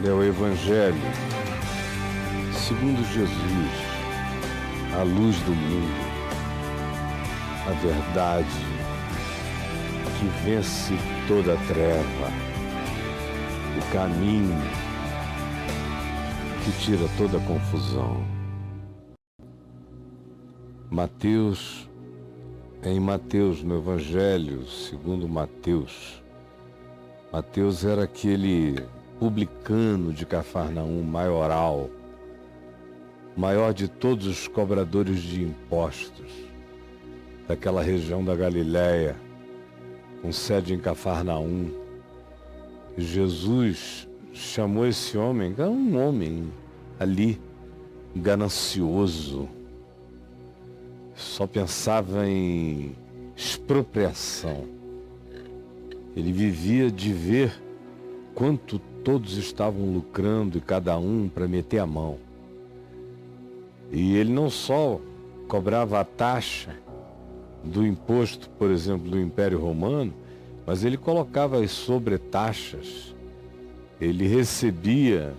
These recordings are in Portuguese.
é o Evangelho segundo Jesus, a luz do mundo, a verdade que vence toda treva, o caminho que tira toda confusão. Em Mateus, no Evangelho segundo Mateus, Mateus era aquele publicano de Cafarnaum, maioral, maior de todos os cobradores de impostos daquela região da Galileia, com sede em Cafarnaum. Jesus chamou esse homem, era um homem ali, ganancioso, só pensava em expropriação. Ele vivia de ver quanto todos estavam lucrando e cada um para meter a mão. E ele não só cobrava a taxa do imposto, por exemplo, do Império Romano, mas ele colocava as sobretaxas. Ele recebia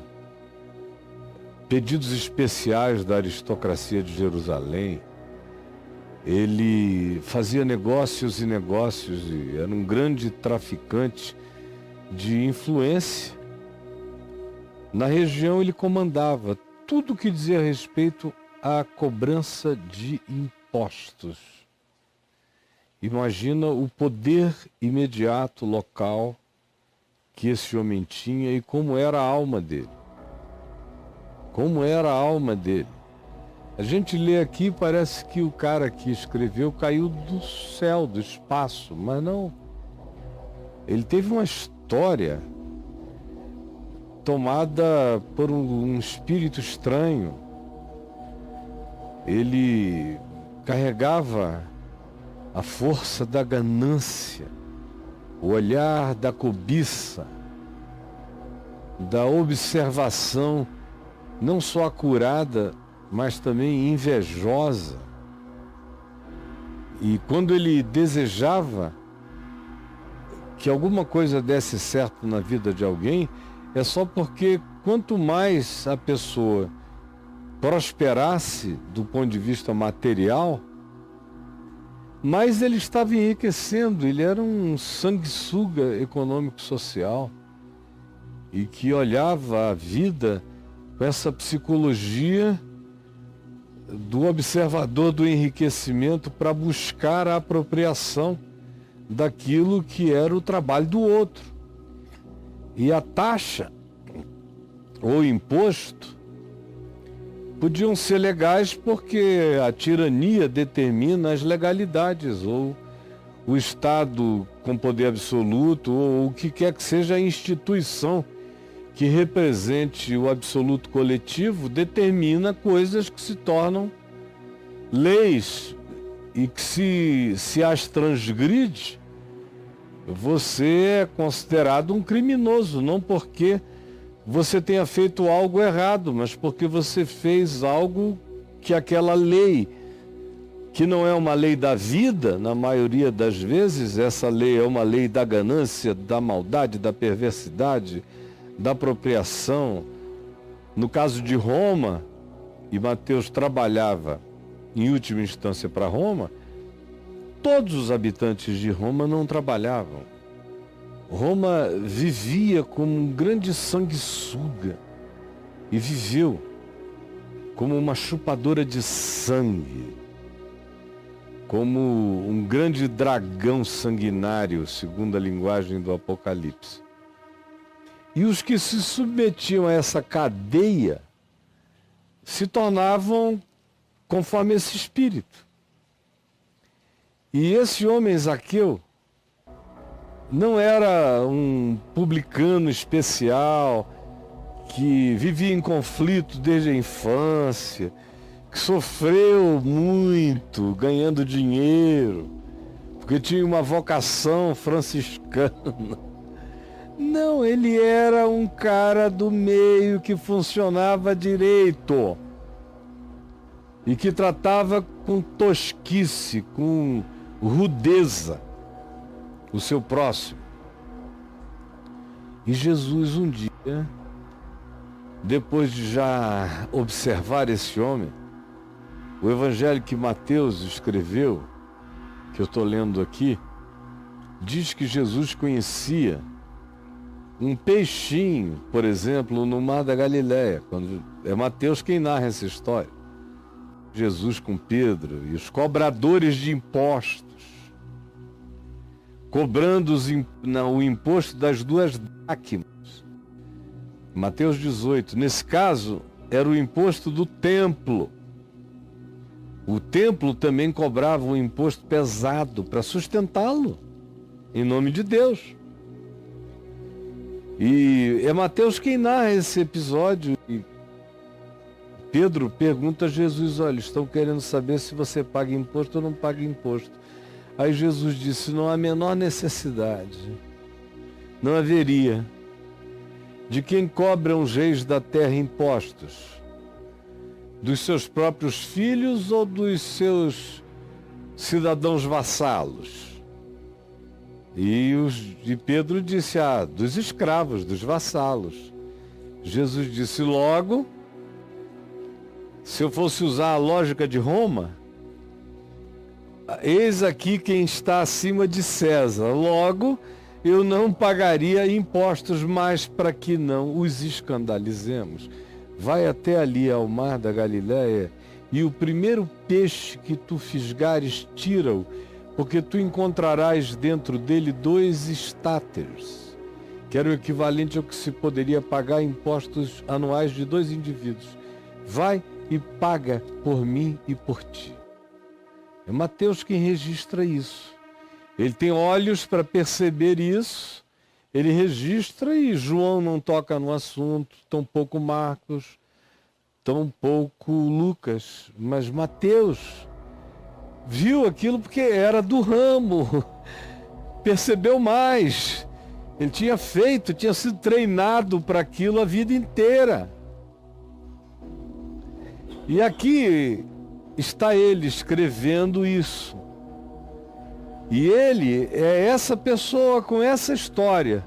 pedidos especiais da aristocracia de Jerusalém. Ele fazia negócios e negócios e era um grande traficante de influência. Na região ele comandava tudo que dizia respeito à cobrança de impostos. Imagina o poder imediato local que esse homem tinha e como era a alma dele. Como era a alma dele. A gente lê aqui, parece que o cara que escreveu caiu do céu, do espaço, mas não. Ele teve uma história tomada por um espírito estranho. Ele carregava a força da ganância, o olhar da cobiça, da observação, não só acurada, mas também invejosa. E quando ele desejava que alguma coisa desse certo na vida de alguém, é só porque quanto mais a pessoa prosperasse do ponto de vista material, mais ele estava enriquecendo. Ele era um sanguessuga econômico-social e que olhava a vida com essa psicologia do observador do enriquecimento para buscar a apropriação daquilo que era o trabalho do outro. E a taxa ou imposto podiam ser legais porque a tirania determina as legalidades, ou o Estado com poder absoluto, ou o que quer que seja a instituição que represente o absoluto coletivo, determina coisas que se tornam leis e que se as transgride, você é considerado um criminoso, não porque você tenha feito algo errado, mas porque você fez algo que aquela lei, que não é uma lei da vida, na maioria das vezes, essa lei é uma lei da ganância, da maldade, da perversidade, da apropriação. No caso de Roma, e Mateus trabalhava em última instância para Roma, todos os habitantes de Roma não trabalhavam. Roma vivia como um grande sanguessuga e viveu como uma chupadora de sangue, como um grande dragão sanguinário, segundo a linguagem do Apocalipse. E os que se submetiam a essa cadeia se tornavam conforme esse espírito. E esse homem Zaqueu não era um publicano especial que vivia em conflito desde a infância, que sofreu muito ganhando dinheiro, porque tinha uma vocação franciscana. Não, ele era um cara do meio que funcionava direito e que tratava com tosquice, com rudeza o seu próximo. E Jesus um dia depois de já observar esse homem, o evangelho que Mateus escreveu, que eu estou lendo aqui, diz que Jesus conhecia um peixinho, por exemplo, no mar da Galileia. É Mateus quem narra essa história. Jesus com Pedro e os cobradores de impostos, cobrando o imposto das 2 dracmas. Mateus 18. Nesse caso, era o imposto do templo. O templo também cobrava um imposto pesado para sustentá-lo, em nome de Deus. E é Mateus quem narra esse episódio. E Pedro pergunta a Jesus: olha, estão querendo saber se você paga imposto ou não paga imposto. Aí Jesus disse: não há a menor necessidade, não haveria. De quem cobram os reis da terra impostos? Dos seus próprios filhos ou dos seus cidadãos vassalos? E Pedro disse: dos escravos, dos vassalos. Jesus disse: logo, se eu fosse usar a lógica de Roma, eis aqui quem está acima de César. Logo, eu não pagaria impostos mais para que não os escandalizemos. Vai até ali ao mar da Galileia e o primeiro peixe que tu fisgares, tira-o, porque tu encontrarás dentro dele 2 estáteres, que era o equivalente ao que se poderia pagar impostos anuais de 2 indivíduos. Vai e paga por mim e por ti. É Mateus quem registra isso. Ele tem olhos para perceber isso, ele registra, e João não toca no assunto, tampouco Marcos, tampouco Lucas, mas Mateus viu aquilo porque era do ramo, percebeu mais. Ele tinha sido treinado para aquilo a vida inteira. E aqui está ele escrevendo isso. E ele é essa pessoa com essa história.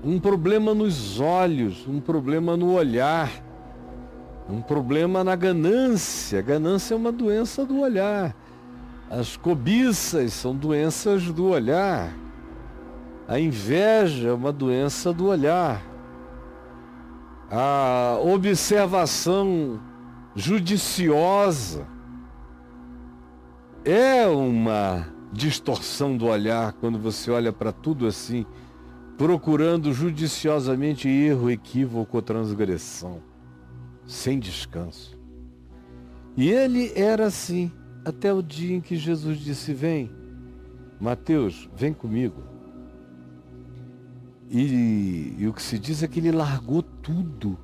Um problema nos olhos, um problema no olhar, um problema na ganância. Ganância é uma doença do olhar. As cobiças são doenças do olhar. A inveja é uma doença do olhar. A observação judiciosa é uma distorção do olhar, quando você olha para tudo assim, procurando judiciosamente erro, equívoco ou transgressão, sem descanso. E ele era assim, até o dia em que Jesus disse: vem, Mateus, vem comigo. E o que se diz é que ele largou tudo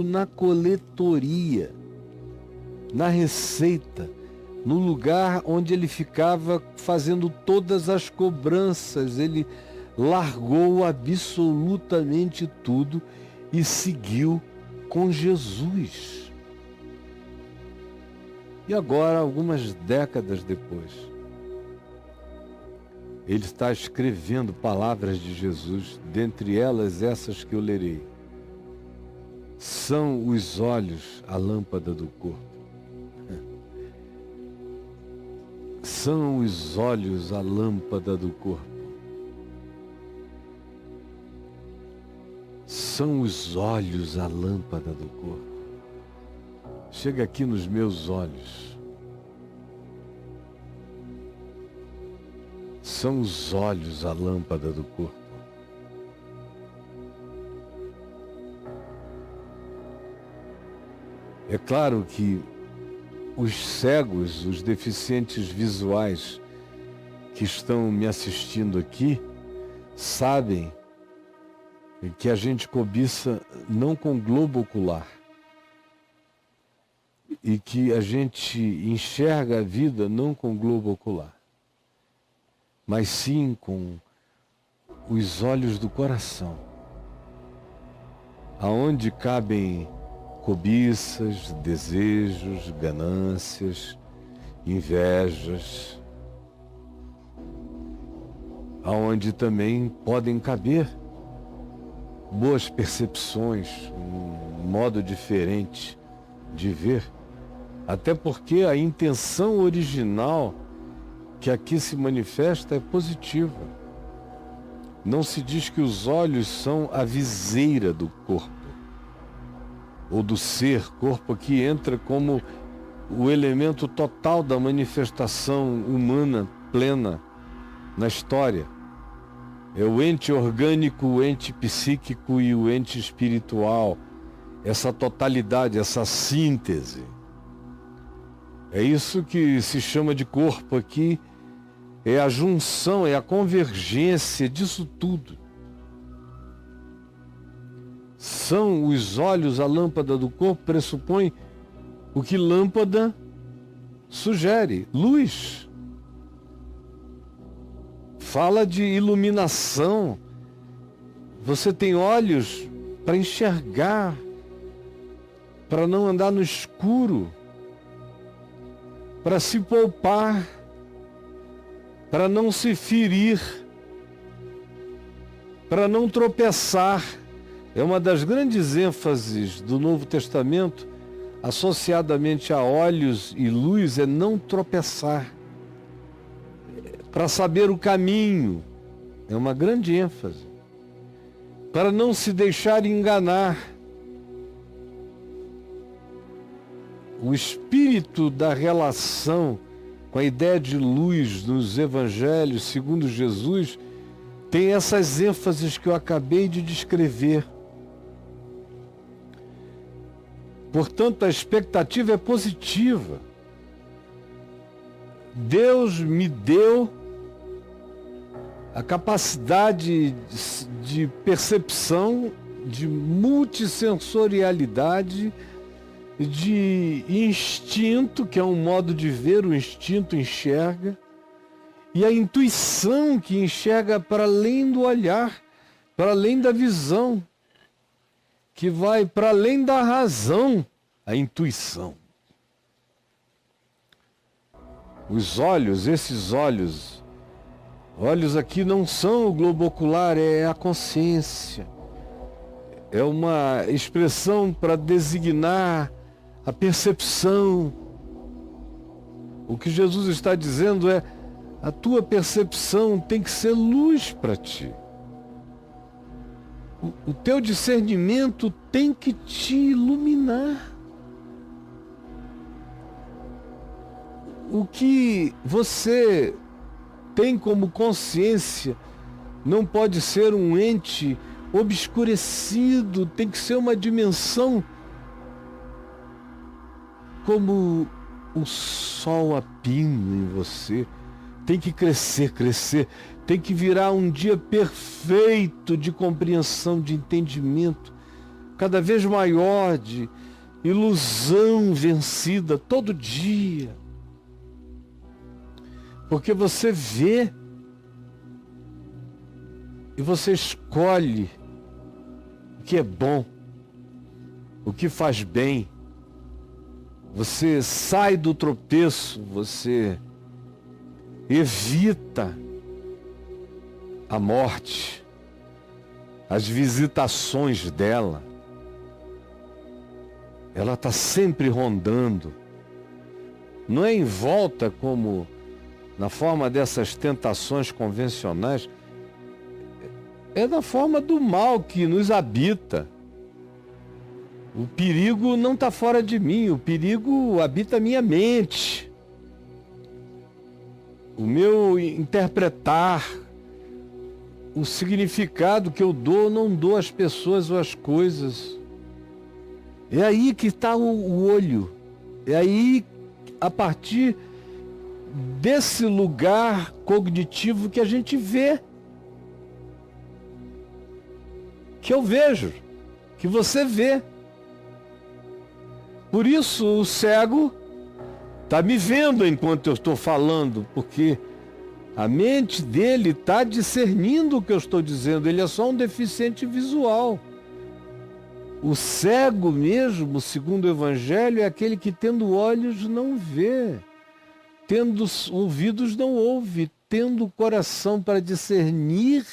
na coletoria, na receita, no lugar onde ele ficava fazendo todas as cobranças. Ele largou absolutamente tudo e seguiu com Jesus. E agora, algumas décadas depois, ele está escrevendo palavras de Jesus, dentre elas essas que eu lerei. São os olhos a lâmpada do corpo. São os olhos a lâmpada do corpo. São os olhos a lâmpada do corpo. Chega aqui nos meus olhos. São os olhos a lâmpada do corpo. É claro que os cegos, os deficientes visuais que estão me assistindo aqui, sabem que a gente cobiça não com globo ocular, e que a gente enxerga a vida não com globo ocular, mas sim com os olhos do coração, aonde cabem cobiças, desejos, ganâncias, invejas, aonde também podem caber boas percepções, um modo diferente de ver, até porque a intenção original que aqui se manifesta é positiva. Não se diz que os olhos são a viseira do corpo, ou do ser, corpo que entra como o elemento total da manifestação humana plena na história. É o ente orgânico, o ente psíquico e o ente espiritual. Essa totalidade, essa síntese. É isso que se chama de corpo aqui. É a junção, é a convergência disso tudo. São os olhos, a lâmpada do corpo, pressupõe o que lâmpada sugere, luz. Fala de iluminação. Você tem olhos para enxergar, para não andar no escuro, para se poupar, para não se ferir, para não tropeçar. É uma das grandes ênfases do Novo Testamento, associadamente a olhos e luz, é não tropeçar. Para saber o caminho, é uma grande ênfase. Para não se deixar enganar. O espírito da relação com a ideia de luz nos evangelhos, segundo Jesus, tem essas ênfases que eu acabei de descrever. Portanto, a expectativa é positiva. Deus me deu a capacidade de percepção, de multissensorialidade, de instinto, que é um modo de ver, o instinto enxerga, e a intuição, que enxerga para além do olhar, para além da visão, que vai para além da razão, a intuição. Os olhos, esses olhos aqui não são o globo ocular, é a consciência. É uma expressão para designar a percepção. O que Jesus está dizendo é: a tua percepção tem que ser luz para ti. O teu discernimento tem que te iluminar. O que você tem como consciência não pode ser um ente obscurecido, tem que ser uma dimensão como o sol a pino em você. Tem que crescer, tem que virar um dia perfeito de compreensão, de entendimento, cada vez maior, de ilusão vencida todo dia. Porque você vê e você escolhe o que é bom, o que faz bem. Você sai do tropeço, você evita a morte, as visitações dela. Ela está sempre rondando. Não é em volta como na forma dessas tentações convencionais, é na forma do mal que nos habita. O perigo não está fora de mim, o perigo habita a minha mente. O meu interpretar, o significado que eu dou ou não dou às pessoas ou às coisas. É aí que está o olho. É aí, a partir desse lugar cognitivo, que a gente vê. Que eu vejo, que você vê. Por isso o cego está me vendo enquanto eu estou falando, porque a mente dele está discernindo o que eu estou dizendo, ele é só um deficiente visual. O cego mesmo, segundo o Evangelho, é aquele que tendo olhos não vê, tendo ouvidos não ouve, tendo coração para discernir,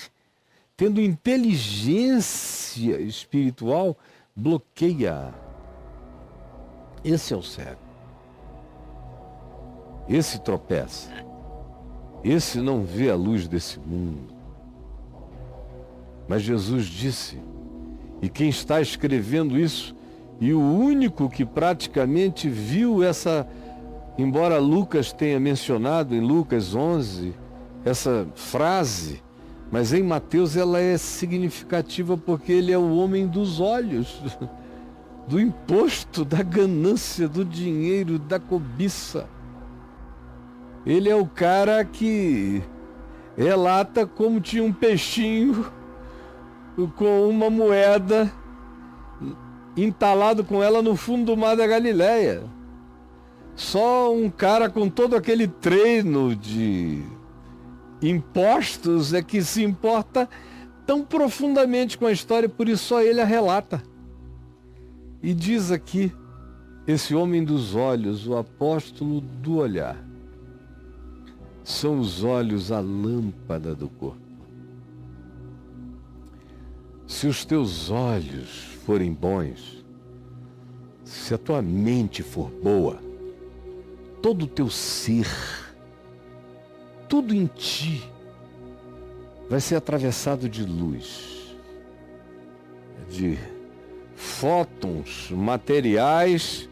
tendo inteligência espiritual bloqueia. Esse é o cego. Esse tropeça. Esse não vê a luz desse mundo. Mas Jesus disse, e quem está escrevendo isso, e o único que praticamente viu essa, embora Lucas tenha mencionado em Lucas 11, essa frase, mas em Mateus ela é significativa porque ele é o homem dos olhos, do imposto, da ganância, do dinheiro, da cobiça. Ele é o cara que relata como tinha um peixinho com uma moeda entalado com ela no fundo do mar da Galileia. Só um cara com todo aquele treino de impostos é que se importa tão profundamente com a história, por isso só ele a relata. E diz aqui, esse homem dos olhos, o apóstolo do olhar. São os olhos a lâmpada do corpo. Se os teus olhos forem bons, se a tua mente for boa, todo o teu ser, tudo em ti, vai ser atravessado de luz, de fótons materiais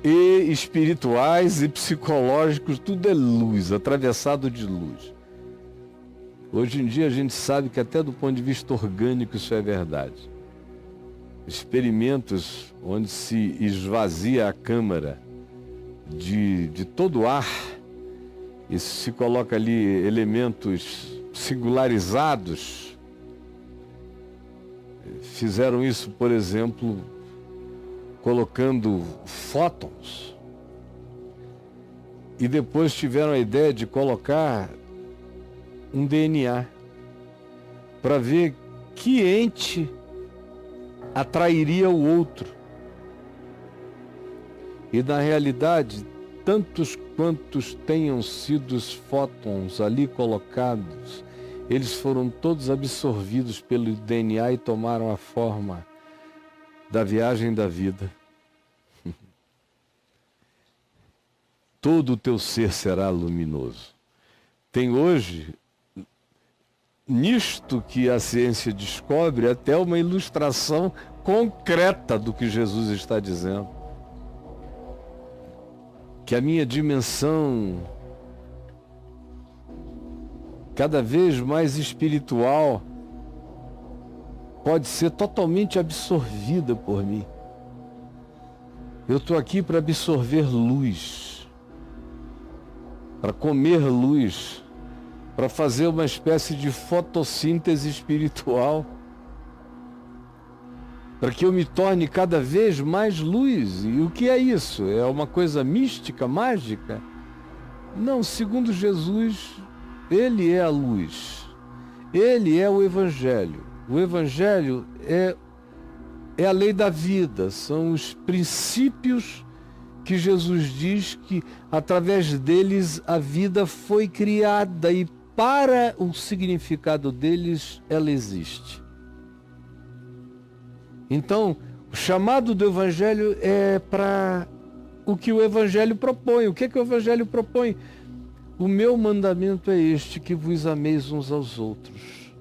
e espirituais e psicológicos, tudo é luz, atravessado de luz. Hoje em dia a gente sabe que até do ponto de vista orgânico isso é verdade. Experimentos onde se esvazia a câmara de todo o ar e se coloca ali elementos singularizados. Fizeram isso, por exemplo, colocando fótons. E depois tiveram a ideia de colocar um DNA para ver que ente atrairia o outro. E na realidade, tantos quantos tenham sido os fótons ali colocados, eles foram todos absorvidos pelo DNA e tomaram a forma da viagem da vida. Todo o teu ser será luminoso. Tem hoje, nisto que a ciência descobre, até uma ilustração concreta do que Jesus está dizendo. Que a minha dimensão cada vez mais espiritual pode ser totalmente absorvida por mim. Eu estou aqui para absorver luz, para comer luz, para fazer uma espécie de fotossíntese espiritual, para que eu me torne cada vez mais luz. E o que é isso? É uma coisa mística, mágica? Não, segundo Jesus, ele é a luz. Ele é o Evangelho. O Evangelho é a lei da vida, são os princípios que Jesus diz que através deles a vida foi criada e para o significado deles ela existe. Então, o chamado do Evangelho é para o que o Evangelho propõe. O que é que o Evangelho propõe? O meu mandamento é este, que vos ameis uns aos outros.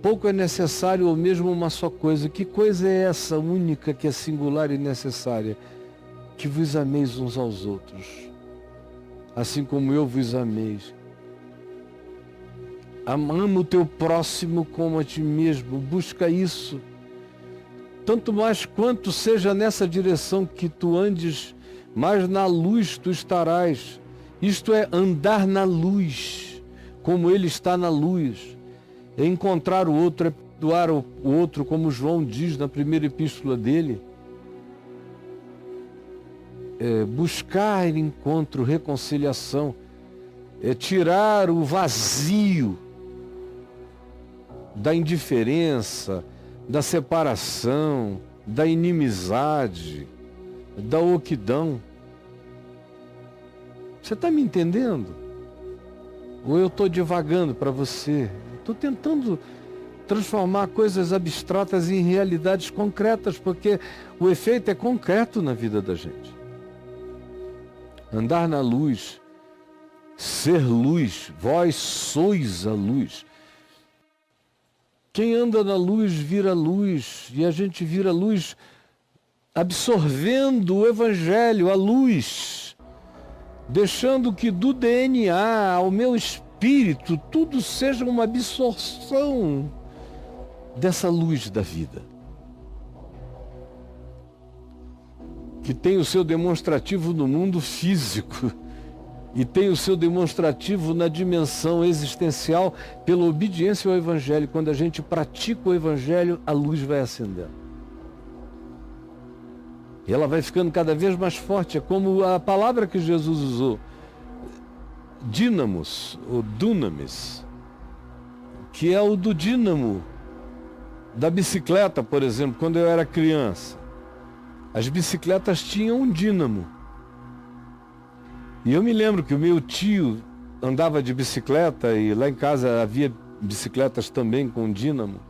Pouco é necessário ou mesmo uma só coisa. Que coisa é essa única que é singular e necessária? Que vos ameis uns aos outros, assim como eu vos ameis. Ama o teu próximo como a ti mesmo. Busca isso. Tanto mais quanto seja nessa direção que tu andes, mais na luz tu estarás. Isto é andar na luz, como ele está na luz. É encontrar o outro, é perdoar o outro, como João diz na primeira epístola dele. É buscar encontro, reconciliação. É tirar o vazio da indiferença, da separação, da inimizade, da oquidão. Você está me entendendo? Ou eu estou divagando para você? Estou tentando transformar coisas abstratas em realidades concretas, porque o efeito é concreto na vida da gente. Andar na luz, ser luz, vós sois a luz. Quem anda na luz vira luz, e a gente vira luz absorvendo o Evangelho, a luz, deixando que do DNA ao meu espírito tudo seja uma absorção dessa luz da vida, que tem o seu demonstrativo no mundo físico e tem o seu demonstrativo na dimensão existencial pela obediência ao Evangelho. Quando a gente pratica o Evangelho, a luz vai acendendo. E ela vai ficando cada vez mais forte. É como a palavra que Jesus usou, dínamos, ou dunamis, que é o do dínamo da bicicleta, por exemplo. Quando eu era criança, as bicicletas tinham um dínamo. E eu me lembro que o meu tio andava de bicicleta e lá em casa havia bicicletas também com dínamo.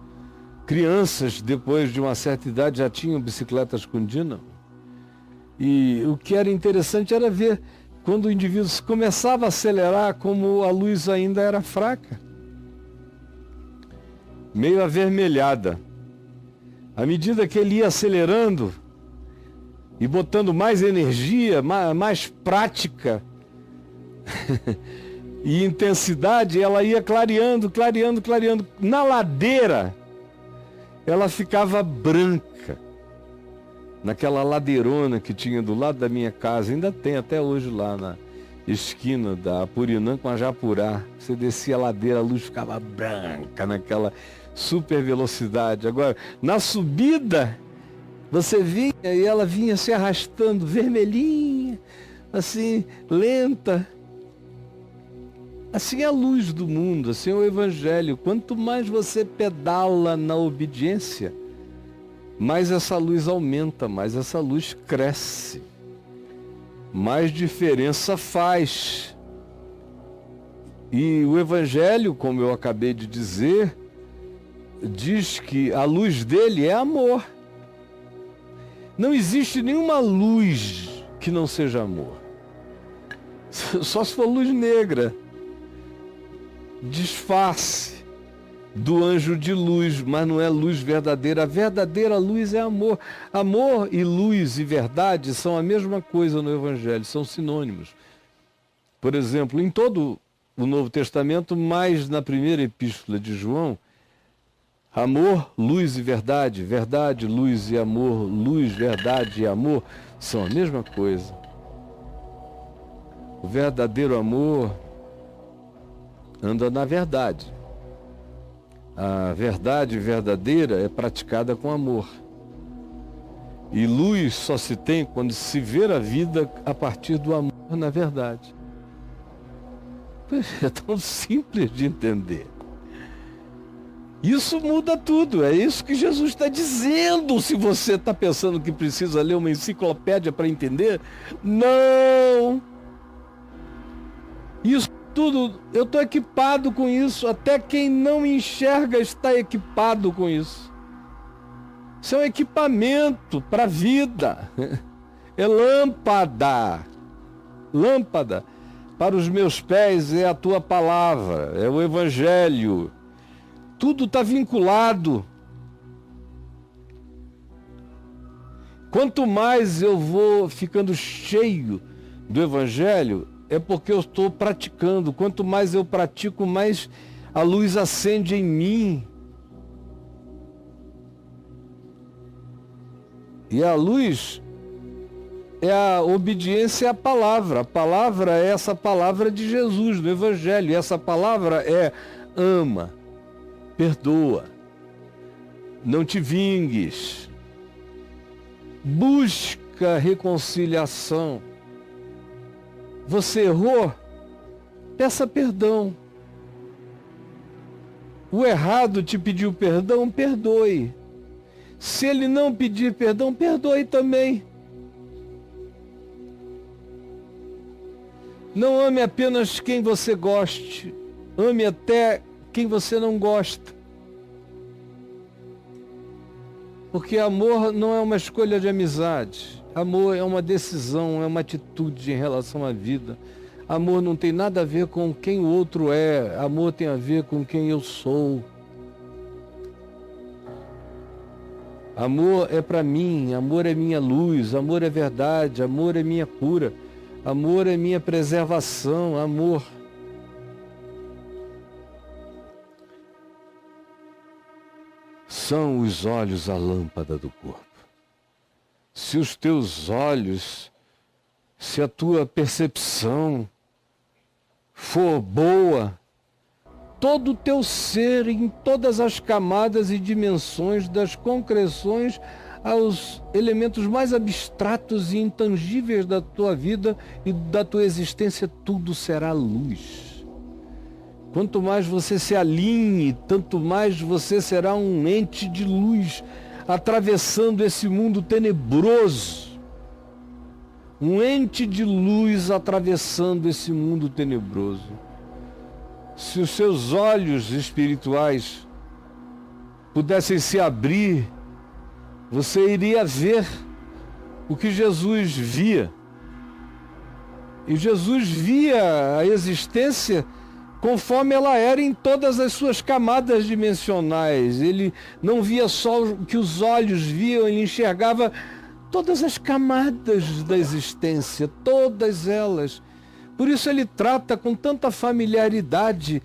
Crianças, depois de uma certa idade, já tinham bicicletas com dínamo. E o que era interessante era ver quando o indivíduo começava a acelerar, como a luz ainda era fraca, meio avermelhada. À medida que ele ia acelerando e botando mais energia, mais prática e intensidade, ela ia clareando, clareando, clareando. Na ladeira, ela ficava branca. Naquela ladeirona que tinha do lado da minha casa, ainda tem até hoje lá na esquina da Apurinã com a Japurá. Você descia a ladeira, a luz ficava branca naquela super velocidade. Agora, na subida, você vinha e ela vinha se arrastando, vermelhinha, assim, lenta. Assim é a luz do mundo, assim é o Evangelho. Quanto mais você pedala na obediência, mais essa luz aumenta, mais essa luz cresce, mais diferença faz. E o Evangelho, como eu acabei de dizer, diz que a luz dele é amor. Não existe nenhuma luz que não seja amor. Só se for luz negra, disfarce do anjo de luz, mas não é luz verdadeira. A verdadeira luz é amor. Amor e luz e verdade são a mesma coisa no Evangelho, são sinônimos. Por exemplo, em todo o Novo Testamento, mais na primeira epístola de João, amor, luz e verdade, verdade, luz e amor, luz, verdade e amor são a mesma coisa. O verdadeiro amor anda na verdade. A verdade verdadeira é praticada com amor. E luz só se tem quando se vê a vida a partir do amor na verdade. É tão simples de entender. Isso muda tudo, é isso que Jesus está dizendo. Se você está pensando que precisa ler uma enciclopédia para entender, não! Isso tudo, eu estou equipado com isso, até quem não enxerga está equipado com isso. Isso é um equipamento para a vida, é lâmpada, lâmpada para os meus pés é a tua palavra, é o Evangelho, tudo está vinculado. Quanto mais eu vou ficando cheio do Evangelho, é porque eu estou praticando. Quanto mais eu pratico, mais a luz acende em mim. E a luz é a obediência à palavra. A palavra é essa palavra de Jesus, do Evangelho. E essa palavra é ama, perdoa, não te vingues, busca reconciliação. Você errou? Peça perdão. O errado te pediu perdão, perdoe. Se ele não pedir perdão, perdoe também. Não ame apenas quem você goste, ame até quem você não gosta. Porque amor não é uma escolha de amizade. Amor é uma decisão, é uma atitude em relação à vida. Amor não tem nada a ver com quem o outro é. Amor tem a ver com quem eu sou. Amor é para mim, amor é minha luz, amor é verdade, amor é minha cura, amor é minha preservação, amor. São os olhos a lâmpada do corpo. Se os teus olhos, se a tua percepção for boa, todo o teu ser, em todas as camadas e dimensões, das concreções aos elementos mais abstratos e intangíveis da tua vida e da tua existência, tudo será luz. Quanto mais você se alinhe, tanto mais você será um ente de luz, atravessando esse mundo tenebroso. Um ente de luz atravessando esse mundo tenebroso. Se os seus olhos espirituais pudessem se abrir, você iria ver o que Jesus via. E Jesus via a existência conforme ela era em todas as suas camadas dimensionais. Ele não via só o que os olhos viam, ele enxergava todas as camadas da existência, todas elas. Por isso ele trata com tanta familiaridade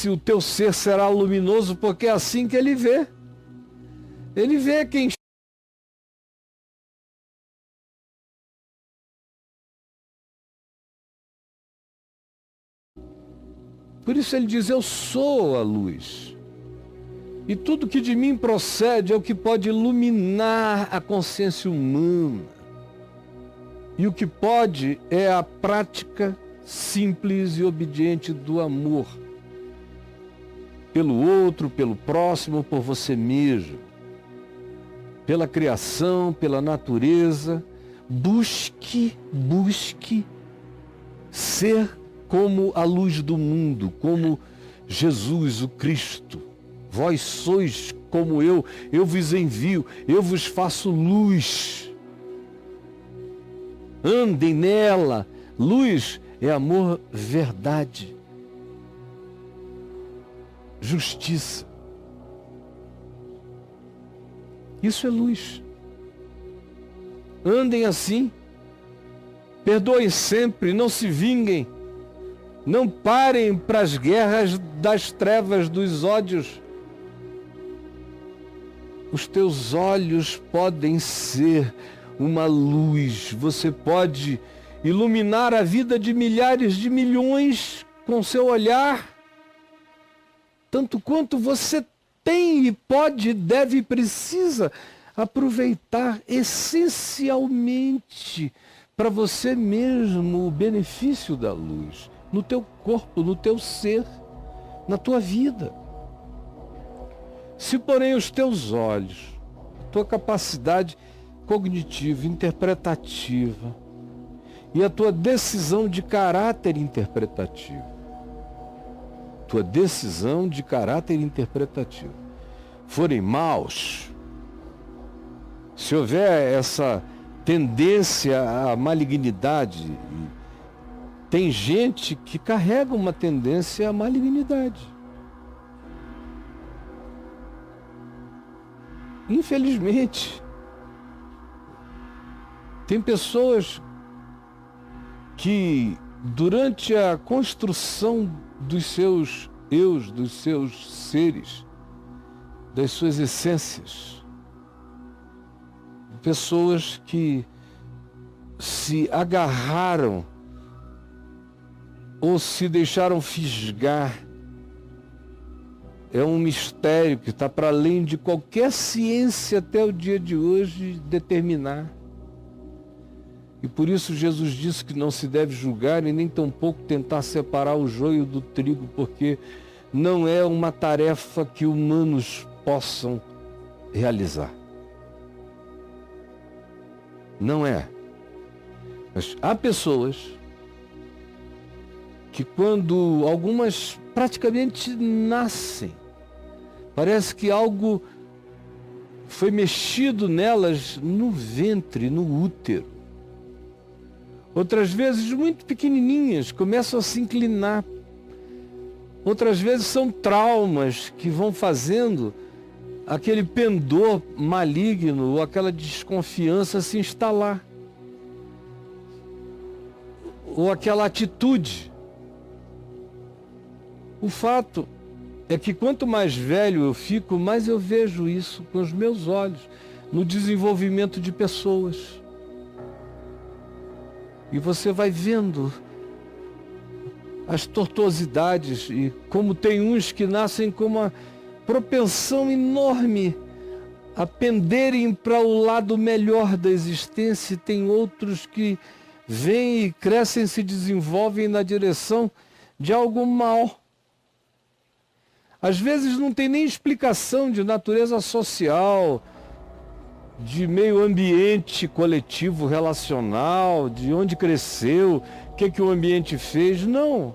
o teu ser será luminoso, porque é assim que ele vê. Ele vê quem Por isso ele diz, eu sou a luz. E tudo que de mim procede é o que pode iluminar a consciência humana. E o que pode é a prática simples e obediente do amor. Pelo outro, pelo próximo, por você mesmo. Pela criação, pela natureza. Busque ser como a luz do mundo, como Jesus, o Cristo. Vós sois como eu vos envio, eu vos faço luz. Andem nela. Luz é amor, verdade, justiça. Isso é luz. Andem assim. Perdoem sempre, não se vinguem. Não parem para as guerras das trevas, dos ódios. Os teus olhos podem ser uma luz. Você pode iluminar a vida de milhares de milhões com seu olhar. Tanto quanto você tem e pode, deve e precisa aproveitar essencialmente para você mesmo o benefício da luz. No teu corpo, no teu ser, na tua vida. Se, porém, os teus olhos, a tua capacidade cognitiva, interpretativa e a tua decisão de caráter interpretativo, forem maus, se houver essa tendência à malignidade, tem gente que carrega uma tendência à malignidade. Infelizmente, tem pessoas que, durante a construção dos seus eus, dos seus seres, das suas essências, pessoas que se agarraram ou se deixaram fisgar. É um mistério que está para além de qualquer ciência até o dia de hoje determinar. E por isso Jesus disse que não se deve julgar e nem tampouco tentar separar o joio do trigo, porque não é uma tarefa que humanos possam realizar. Não é. Mas há pessoas que, quando algumas praticamente nascem, parece que algo foi mexido nelas no ventre, no útero. Outras vezes, muito pequenininhas, começam a se inclinar. Outras vezes são traumas que vão fazendo aquele pendor maligno ou aquela desconfiança se instalar. Ou aquela atitude. O fato é que quanto mais velho eu fico, mais eu vejo isso com os meus olhos, no desenvolvimento de pessoas. E você vai vendo as tortuosidades e como tem uns que nascem com uma propensão enorme a penderem para o lado melhor da existência, e tem outros que vêm e crescem, se desenvolvem na direção de algo mal. Às vezes não tem nem explicação de natureza social, de meio ambiente coletivo, relacional, de onde cresceu, o que o ambiente fez. Não.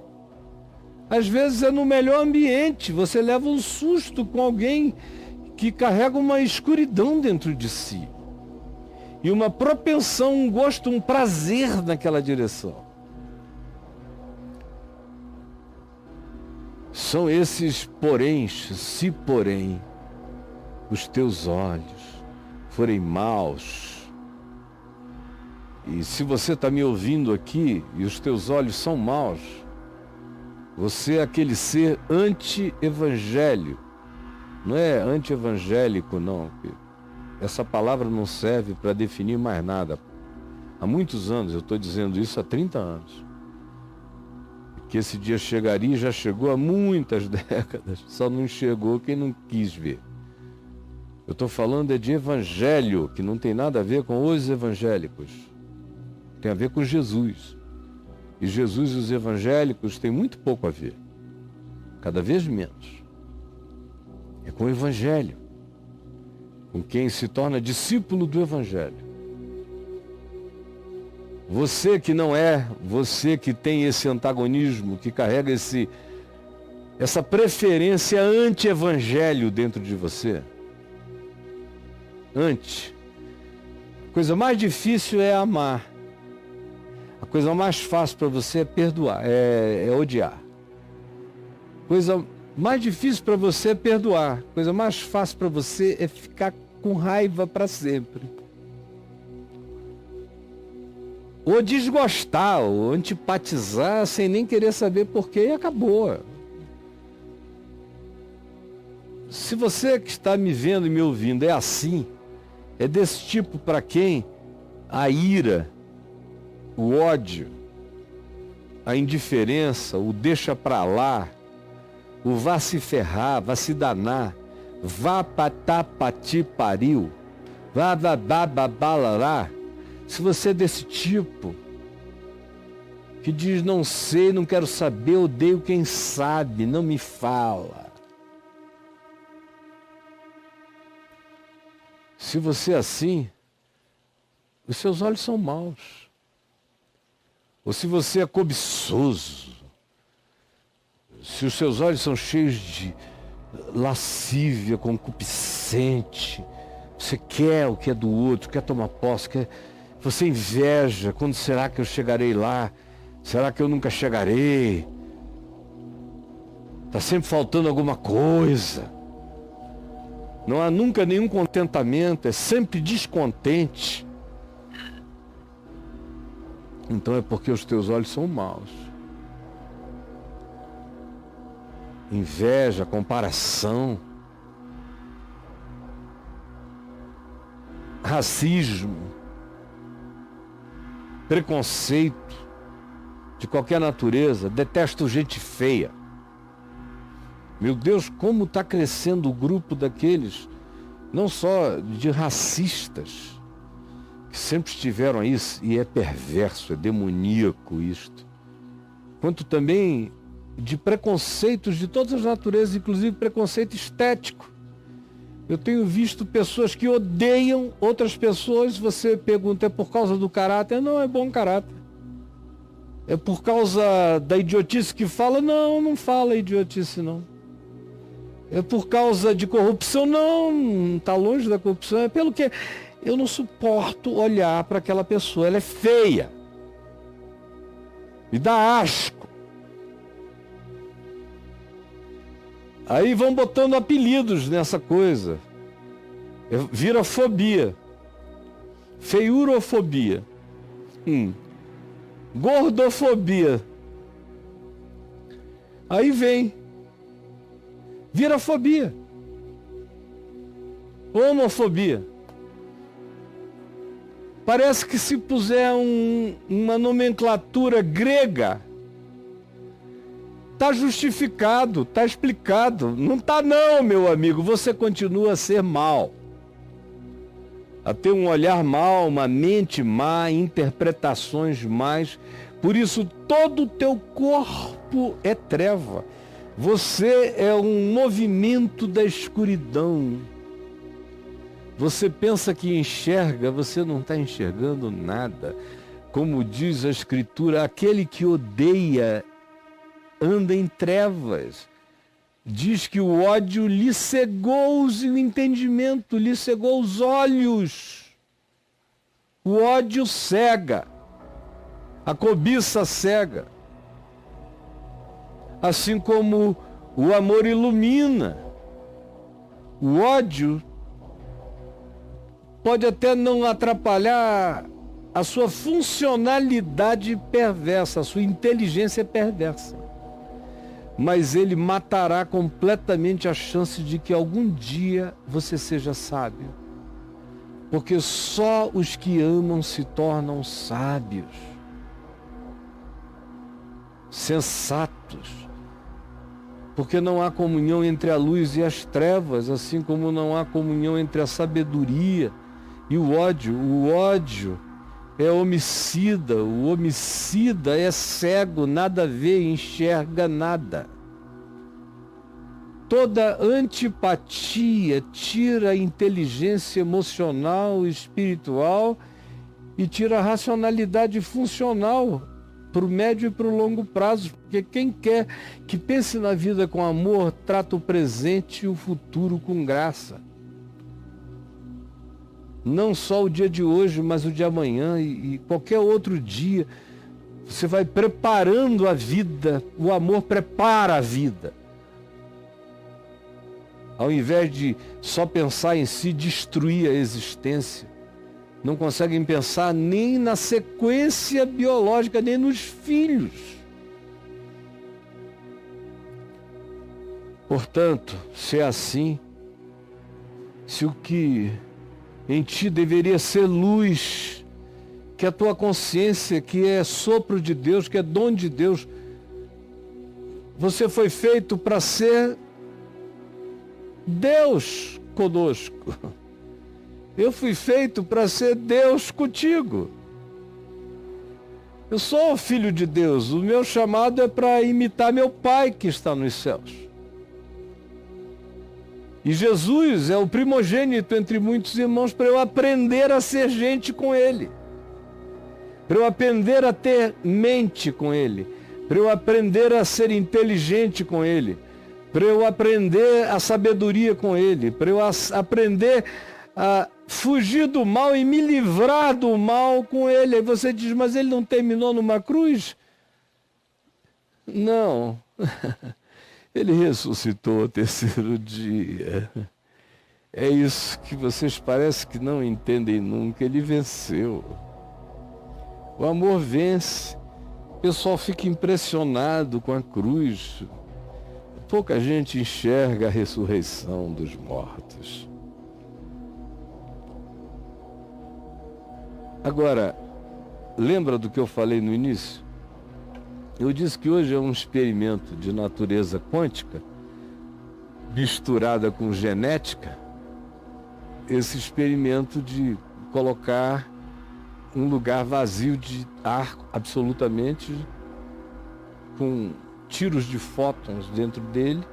Às vezes é no melhor ambiente, você leva um susto com alguém que carrega uma escuridão dentro de si. E uma propensão, um gosto, um prazer naquela direção. São esses poréns, se porém os teus olhos forem maus, e se você está me ouvindo aqui e os teus olhos são maus, você é aquele ser anti-evangelho. Não é anti-evangélico, não. Essa palavra não serve para definir mais nada. Há muitos anos, eu estou dizendo isso há 30 anos. Que esse dia chegaria e já chegou há muitas décadas. Só não chegou quem não quis ver. Eu estou falando é de evangelho, que não tem nada a ver com os evangélicos. Tem a ver com Jesus. E Jesus e os evangélicos têm muito pouco a ver. Cada vez menos. É com o evangelho. Com quem se torna discípulo do evangelho. Você que não é, você que tem esse antagonismo, que carrega essa preferência anti-evangelho dentro de você. A coisa mais difícil é amar. A coisa mais fácil para você é perdoar, é odiar. A coisa mais difícil para você é perdoar. A coisa mais fácil para você é ficar com raiva para sempre. Ou desgostar, ou antipatizar sem nem querer saber porquê, e acabou. Se você que está me vendo e me ouvindo é assim, é desse tipo para quem a ira, o ódio, a indiferença, o deixa para lá, o vá se ferrar, vá se danar, vá patapati pariu, vá bababalará. Se você é desse tipo, que diz não sei, não quero saber, odeio quem sabe, não me fala. Se você é assim, os seus olhos são maus. Ou se você é cobiçoso, se os seus olhos são cheios de lascívia, concupiscente, você quer o que é do outro, quer tomar posse, você inveja, quando será que eu chegarei lá? Será que eu nunca chegarei? Está sempre faltando alguma coisa. Não há nunca nenhum contentamento, é sempre descontente. Então é porque os teus olhos são maus. Inveja, comparação, racismo, preconceito de qualquer natureza. Detesto gente feia. Meu Deus, como está crescendo o grupo daqueles, não só de racistas, que sempre estiveram aí, e é perverso, é demoníaco isto, quanto também de preconceitos de todas as naturezas, inclusive preconceito estético. Eu tenho visto pessoas que odeiam outras pessoas. Você pergunta, é por causa do caráter? Não, é bom caráter. É por causa da idiotice que fala? Não, não fala idiotice não. É por causa de corrupção? Não, está longe da corrupção. É pelo que eu não suporto olhar para aquela pessoa. Ela é feia. Me dá asco. Aí vão botando apelidos nessa coisa. Vira fobia. Feiurofobia. Gordofobia. Aí vem. Vira fobia. Homofobia. Parece que se puser uma nomenclatura grega, está justificado, está explicado. Não está não, meu amigo. Você continua a ser mal. A ter um olhar mal, uma mente má, interpretações más. Por isso, todo o teu corpo é treva. Você é um movimento da escuridão. Você pensa que enxerga, você não está enxergando nada. Como diz a Escritura, aquele que odeia anda em trevas. Diz que o ódio lhe cegou o entendimento, lhe cegou os olhos. O ódio cega. A cobiça cega. Assim como o amor ilumina. O ódio pode até não atrapalhar a sua funcionalidade perversa, a sua inteligência perversa. Mas ele matará completamente a chance de que algum dia você seja sábio. Porque só os que amam se tornam sábios, sensatos. Porque não há comunhão entre a luz e as trevas, assim como não há comunhão entre a sabedoria e o ódio. O ódio é homicida, o homicida é cego, nada vê, enxerga nada. Toda antipatia tira a inteligência emocional e espiritual e tira a racionalidade funcional para o médio e para o longo prazo. Porque quem quer que pense na vida com amor, trata o presente e o futuro com graça. Não só o dia de hoje, mas o de amanhã e qualquer outro dia. Você vai preparando a vida, o amor prepara a vida. Ao invés de só pensar em si, destruir a existência. Não conseguem pensar nem na sequência biológica, nem nos filhos. Portanto, se é assim, se o que em ti deveria ser luz, que a tua consciência, que é sopro de Deus, que é dom de Deus, você foi feito para ser Deus conosco. Eu fui feito para ser Deus contigo. Eu sou filho de Deus. O meu chamado é para imitar meu Pai que está nos céus. E Jesus é o primogênito entre muitos irmãos para eu aprender a ser gente com Ele. Para eu aprender a ter mente com Ele. Para eu aprender a ser inteligente com Ele. Para eu aprender a sabedoria com Ele. Para eu aprender a fugir do mal e me livrar do mal com Ele. Aí você diz, mas Ele não terminou numa cruz? Não. Ele ressuscitou ao terceiro dia. É isso que vocês parecem que não entendem nunca. Ele venceu. O amor vence. O pessoal fica impressionado com a cruz. Pouca gente enxerga a ressurreição dos mortos. Agora, lembra do que eu falei no início? Eu disse que hoje é um experimento de natureza quântica, misturada com genética, esse experimento de colocar um lugar vazio de ar, absolutamente, com tiros de fótons dentro dele,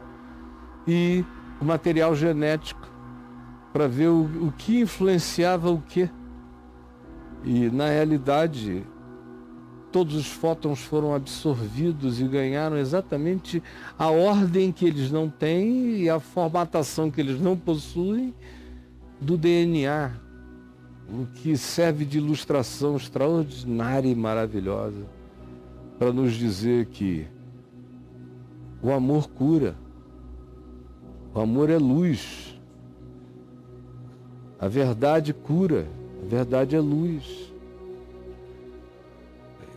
e o material genético, para ver o que influenciava o quê. E, na realidade, todos os fótons foram absorvidos e ganharam exatamente a ordem que eles não têm e a formatação que eles não possuem do DNA, o que serve de ilustração extraordinária e maravilhosa para nos dizer que o amor cura, o amor é luz, a verdade cura, a verdade é luz.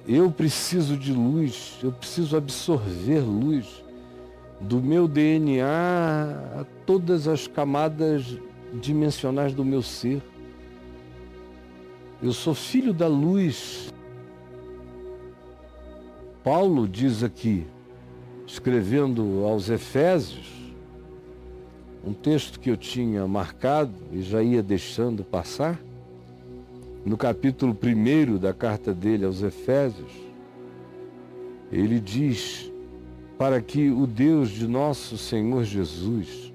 Eu preciso de luz, eu preciso absorver luz do meu DNA a todas as camadas dimensionais do meu ser. Eu sou filho da luz. Paulo diz aqui, escrevendo aos Efésios, um texto que eu tinha marcado e já ia deixando passar, no capítulo 1 da carta dele aos Efésios, ele diz, para que o Deus de nosso Senhor Jesus,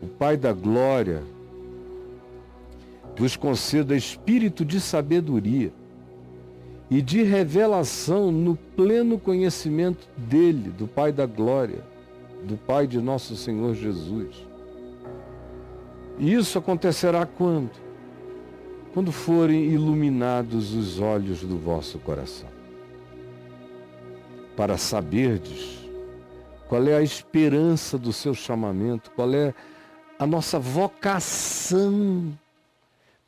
o Pai da glória, vos conceda espírito de sabedoria e de revelação no pleno conhecimento dele, do Pai da glória, do Pai de nosso Senhor Jesus. E isso acontecerá quando? Quando forem iluminados os olhos do vosso coração, para saberdes qual é a esperança do seu chamamento, qual é a nossa vocação,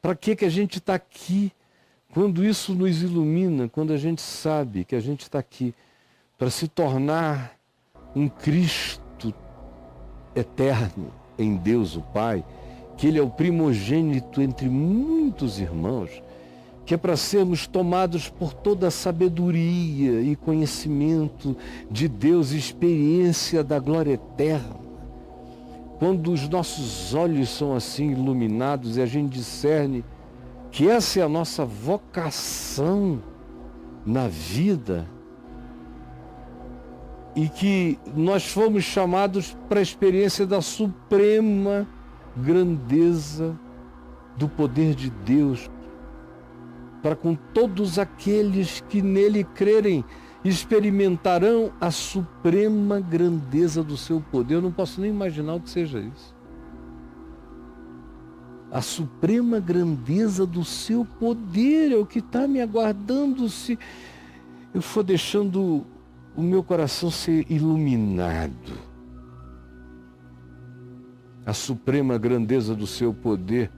para que a gente está aqui. Quando isso nos ilumina, quando a gente sabe que a gente está aqui para se tornar um Cristo eterno em Deus o Pai, que Ele é o primogênito entre muitos irmãos, que é para sermos tomados por toda a sabedoria e conhecimento de Deus, experiência da glória eterna. Quando os nossos olhos são assim iluminados e a gente discerne que essa é a nossa vocação na vida e que nós fomos chamados para a experiência da suprema grandeza do poder de Deus, para com todos aqueles que nele crerem, experimentarão a suprema grandeza do seu poder. Eu não posso nem imaginar o que seja isso. A suprema grandeza do seu poder é o que está me aguardando se eu for deixando o meu coração ser iluminado. A suprema grandeza do seu poder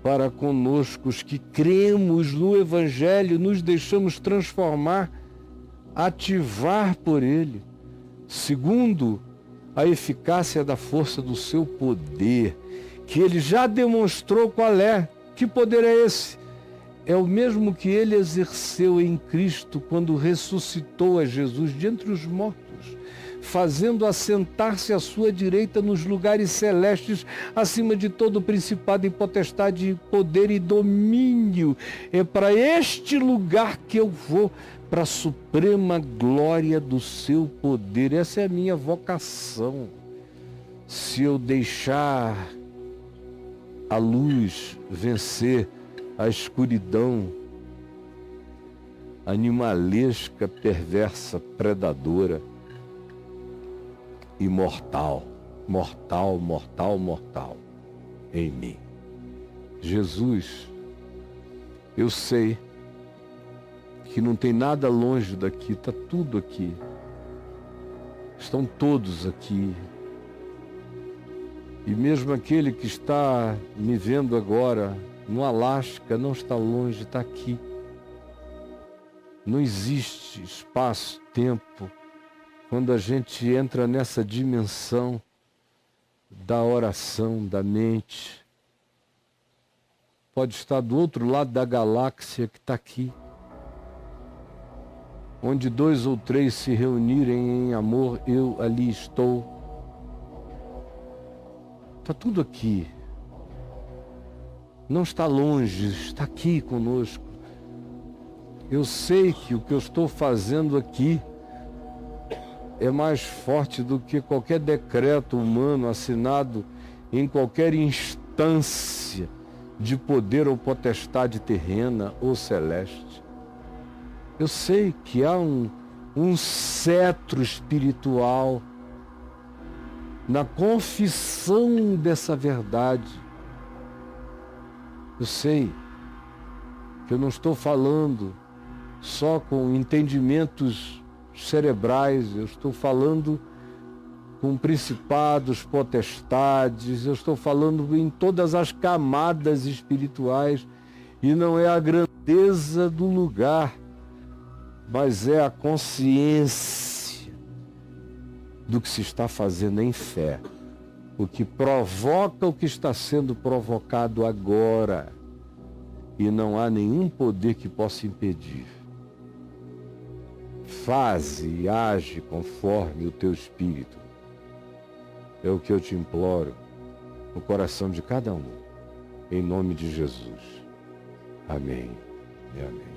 para conosco, os que cremos no Evangelho, nos deixamos transformar, ativar por ele, segundo a eficácia da força do seu poder, que ele já demonstrou qual é. Que poder é esse? É o mesmo que ele exerceu em Cristo quando ressuscitou a Jesus de entre os mortos, fazendo assentar-se à sua direita nos lugares celestes, acima de todo principado e potestade, poder e domínio. É para este lugar que eu vou, para a suprema glória do seu poder. Essa é a minha vocação. Se eu deixar a luz vencer a escuridão animalesca, perversa, predadora e mortal em mim. Jesus, eu sei que não tem nada longe daqui, está tudo aqui. Estão todos aqui. E mesmo aquele que está me vendo agora no Alasca não está longe, está aqui. Não existe espaço, tempo, quando a gente entra nessa dimensão da oração, da mente. Pode estar do outro lado da galáxia que está aqui. Onde 2 ou 3 se reunirem em amor, eu ali estou. Está tudo aqui. Não está longe, está aqui conosco. Eu sei que o que eu estou fazendo aqui é mais forte do que qualquer decreto humano assinado em qualquer instância de poder ou potestade terrena ou celeste. Eu sei que há um cetro espiritual na confissão dessa verdade. Eu sei que eu não estou falando só com entendimentos cerebrais, eu estou falando com principados, potestades, eu estou falando em todas as camadas espirituais, e não é a grandeza do lugar, mas é a consciência do que se está fazendo em fé, o que provoca o que está sendo provocado agora, e não há nenhum poder que possa impedir. Faze e age conforme o teu espírito. É o que eu te imploro no coração de cada um, em nome de Jesus. Amém e amém.